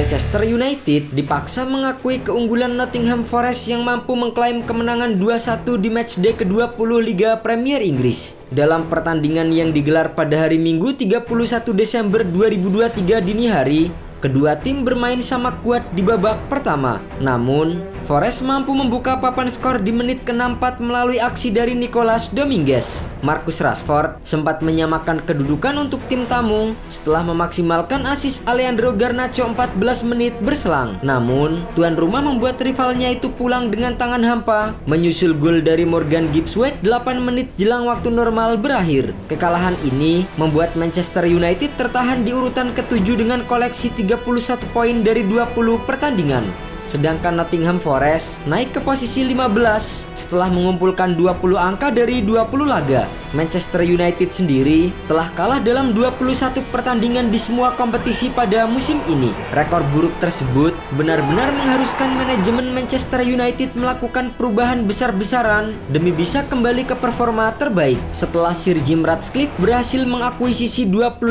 Manchester United dipaksa mengakui keunggulan Nottingham Forest yang mampu mengklaim kemenangan 2-1 di matchday ke-20 Liga Premier Inggris. Dalam pertandingan yang digelar pada hari Minggu 31 Desember 2023 dini hari, kedua tim bermain sama kuat di babak pertama. Namun, Forest mampu membuka papan skor di menit ke-64 melalui aksi dari Nicolas Dominguez. Marcus Rashford sempat menyamakan kedudukan untuk tim tamu setelah memaksimalkan asis Alejandro Garnacho 14 menit berselang. Namun, tuan rumah membuat rivalnya itu pulang dengan tangan hampa, menyusul gol dari Morgan Gibbs-White 8 menit jelang waktu normal berakhir. Kekalahan ini membuat Manchester United tertahan di urutan ke-7 dengan koleksi 31 poin dari 20 pertandingan. Sedangkan Nottingham Forest naik ke posisi 15 setelah mengumpulkan 20 angka dari 20 laga. Manchester United sendiri telah kalah dalam 21 pertandingan di semua kompetisi pada musim ini. Rekor buruk tersebut benar-benar mengharuskan manajemen Manchester United melakukan perubahan besar-besaran demi bisa kembali ke performa terbaik. Setelah Sir Jim Ratcliffe berhasil mengakuisisi 25%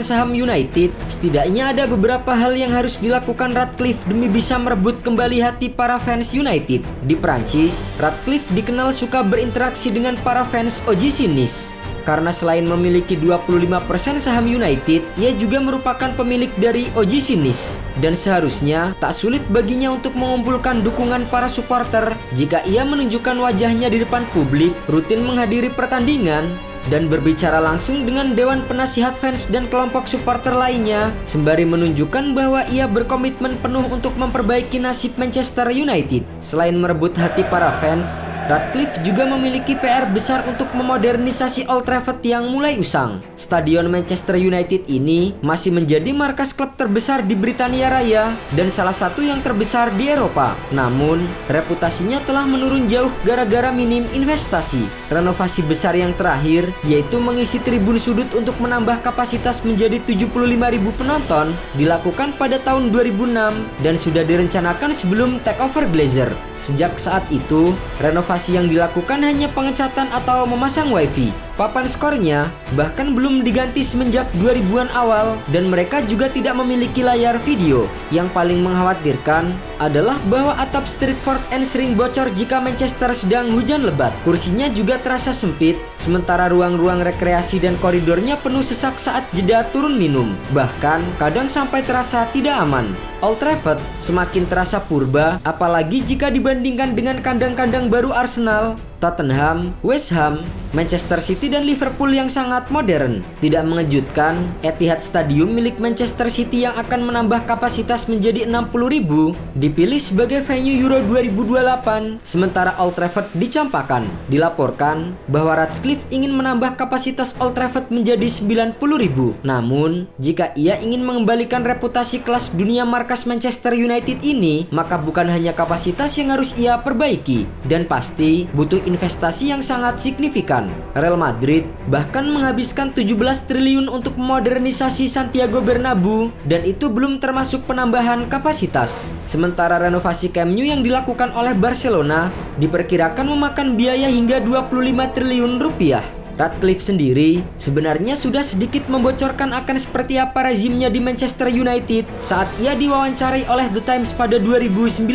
saham United, setidaknya ada beberapa hal yang harus dilakukan Ratcliffe demi bisa merebut kembali hati para fans United. Di Prancis, Ratcliffe dikenal suka berinteraksi dengan para fans OGC Nice. Karena selain memiliki 25% saham United, ia juga merupakan pemilik dari OGC Nice. Dan seharusnya tak sulit baginya untuk mengumpulkan dukungan para supporter jika ia menunjukkan wajahnya di depan publik, rutin menghadiri pertandingan, dan berbicara langsung dengan dewan penasihat fans dan kelompok supporter lainnya, sembari menunjukkan bahwa ia berkomitmen penuh untuk memperbaiki nasib Manchester United. Selain merebut hati para fans, Ratcliffe juga memiliki PR besar untuk memodernisasi Old Trafford yang mulai usang. Stadion Manchester United ini masih menjadi markas klub terbesar di Britania Raya dan salah satu yang terbesar di Eropa. Namun, reputasinya telah menurun jauh gara-gara minim investasi. Renovasi besar yang terakhir, yaitu mengisi tribun sudut untuk menambah kapasitas menjadi 75.000 penonton, dilakukan pada tahun 2006 dan sudah direncanakan sebelum takeover Glazer. Sejak saat itu, renovasi yang dilakukan hanya pengecatan atau memasang wifi. Papan skornya bahkan belum diganti semenjak 2000-an awal dan mereka juga tidak memiliki layar video. Yang paling mengkhawatirkan adalah bahwa atap Stretford End sering bocor jika Manchester sedang hujan lebat. Kursinya juga terasa sempit, sementara ruang-ruang rekreasi dan koridornya penuh sesak saat jeda turun minum. Bahkan kadang sampai terasa tidak aman. Old Trafford semakin terasa purba, apalagi jika dibandingkan dengan kandang-kandang baru Arsenal, Tottenham, West Ham, Manchester City dan Liverpool yang sangat modern. Tidak mengejutkan, Etihad Stadium milik Manchester City yang akan menambah kapasitas menjadi 60.000 dipilih sebagai venue Euro 2028, sementara Old Trafford dicampakkan. Dilaporkan bahwa Ratcliffe ingin menambah kapasitas Old Trafford menjadi 90.000. Namun, jika ia ingin mengembalikan reputasi kelas dunia markas Manchester United ini, maka bukan hanya kapasitas yang harus ia perbaiki, dan pasti butuh investasi yang sangat signifikan. Real Madrid bahkan menghabiskan 17 triliun untuk memodernisasi Santiago Bernabeu dan itu belum termasuk penambahan kapasitas. Sementara renovasi Camp Nou yang dilakukan oleh Barcelona diperkirakan memakan biaya hingga 25 triliun rupiah. Ratcliffe sendiri sebenarnya sudah sedikit membocorkan akan seperti apa rezimnya di Manchester United saat ia diwawancarai oleh The Times pada 2019.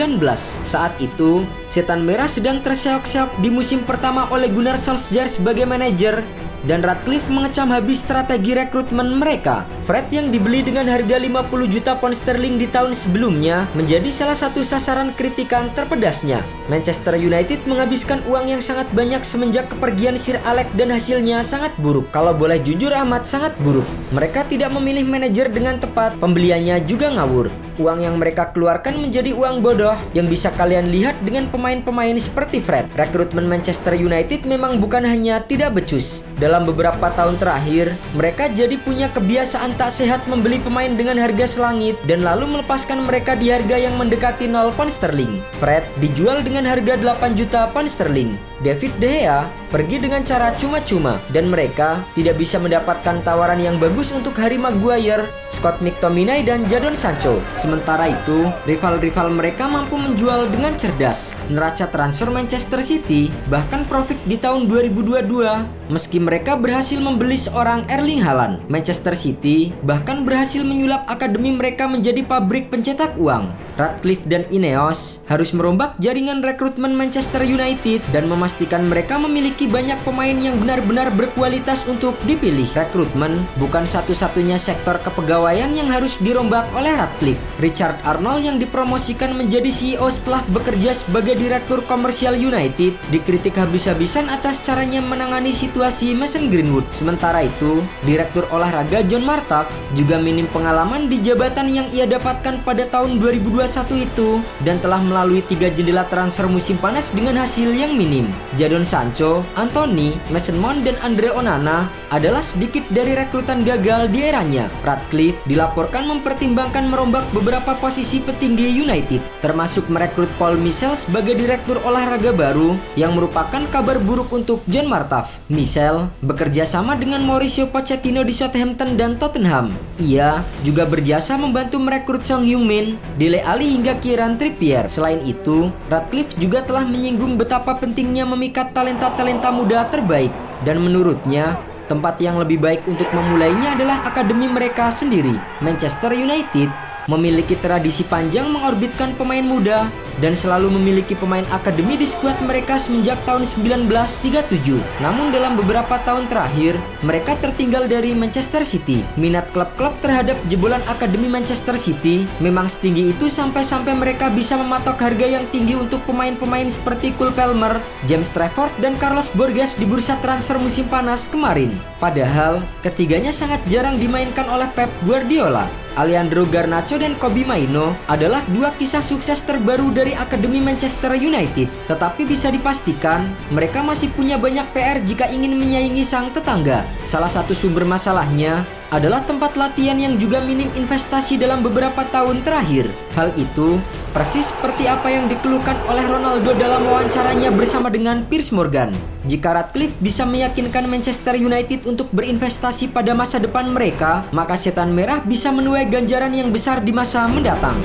Saat itu, Setan Merah sedang terseok-seok di musim pertama oleh Gunnar Solskjaer sebagai manajer, dan Ratcliffe mengecam habis strategi rekrutmen mereka. Fred yang dibeli dengan harga 50 juta pound sterling di tahun sebelumnya menjadi salah satu sasaran kritikan terpedasnya. Manchester United menghabiskan uang yang sangat banyak semenjak kepergian Sir Alex dan hasilnya sangat buruk. Kalau boleh jujur amat sangat buruk. Mereka tidak memilih manajer dengan tepat, pembeliannya juga ngawur. Uang yang mereka keluarkan menjadi uang bodoh yang bisa kalian lihat dengan pemain-pemain seperti Fred. Rekrutmen Manchester United memang bukan hanya tidak becus. Dalam beberapa tahun terakhir, mereka jadi punya kebiasaan tak sehat membeli pemain dengan harga selangit dan lalu melepaskan mereka di harga yang mendekati 0 pound sterling. Fred dijual dengan harga 8 juta pound sterling. David De Gea pergi dengan cara cuma-cuma dan mereka tidak bisa mendapatkan tawaran yang bagus untuk Harry Maguire, Scott McTominay dan Jadon Sancho. Sementara itu, rival-rival mereka mampu menjual dengan cerdas. Neraca transfer Manchester City bahkan profit di tahun 2022 meski mereka berhasil membeli seorang Erling Haaland. Manchester City bahkan berhasil menyulap akademi mereka menjadi pabrik pencetak uang. Ratcliffe dan Ineos harus merombak jaringan rekrutmen Manchester United dan memastikan mereka memiliki banyak pemain yang benar-benar berkualitas untuk dipilih. Rekrutmen bukan satu-satunya sektor kepegawaian yang harus dirombak oleh Ratcliffe. Richard Arnold yang dipromosikan menjadi CEO setelah bekerja sebagai direktur komersial United dikritik habis-habisan atas caranya menangani situasi Mason Greenwood. Sementara itu, direktur olahraga John Martaf juga minim pengalaman di jabatan yang ia dapatkan pada tahun 2021 itu dan telah melalui 3 jendela transfer musim panas dengan hasil yang minim. Jadon Sancho, Anthony, Mason Mount dan Andre Onana adalah sedikit dari rekrutan gagal di eranya. Ratcliffe dilaporkan mempertimbangkan merombak beberapa posisi petinggi United, termasuk merekrut Paul Michel sebagai direktur olahraga baru yang merupakan kabar buruk untuk John Martaf. Michel bekerja sama dengan Mauricio Pochettino di Southampton dan Tottenham. Ia juga berjasa membantu merekrut Son Heung-min, Dele Alli hingga Kieran Trippier. Selain itu, Ratcliffe juga telah menyinggung betapa pentingnya memikat talenta-talenta muda terbaik dan menurutnya tempat yang lebih baik untuk memulainya adalah akademi mereka sendiri. Manchester United memiliki tradisi panjang mengorbitkan pemain muda dan selalu memiliki pemain akademi di skuad mereka semenjak tahun 1937. Namun dalam beberapa tahun terakhir, mereka tertinggal dari Manchester City. Minat klub-klub terhadap jebolan akademi Manchester City memang setinggi itu sampai-sampai mereka bisa mematok harga yang tinggi untuk pemain-pemain seperti Cole Palmer, James Trafford, dan Carlos Borges di bursa transfer musim panas kemarin. Padahal, ketiganya sangat jarang dimainkan oleh Pep Guardiola. Alejandro Garnacho dan Kobbie Mainoo adalah dua kisah sukses terbaru dari akademi Manchester United. Tetapi bisa dipastikan, mereka masih punya banyak PR jika ingin menyaingi sang tetangga. Salah satu sumber masalahnya adalah tempat latihan yang juga minim investasi dalam beberapa tahun terakhir. Hal itu persis seperti apa yang dikeluhkan oleh Ronaldo dalam wawancaranya bersama dengan Piers Morgan. Jika Ratcliffe bisa meyakinkan Manchester United untuk berinvestasi pada masa depan mereka, maka setan merah bisa menuai ganjaran yang besar di masa mendatang.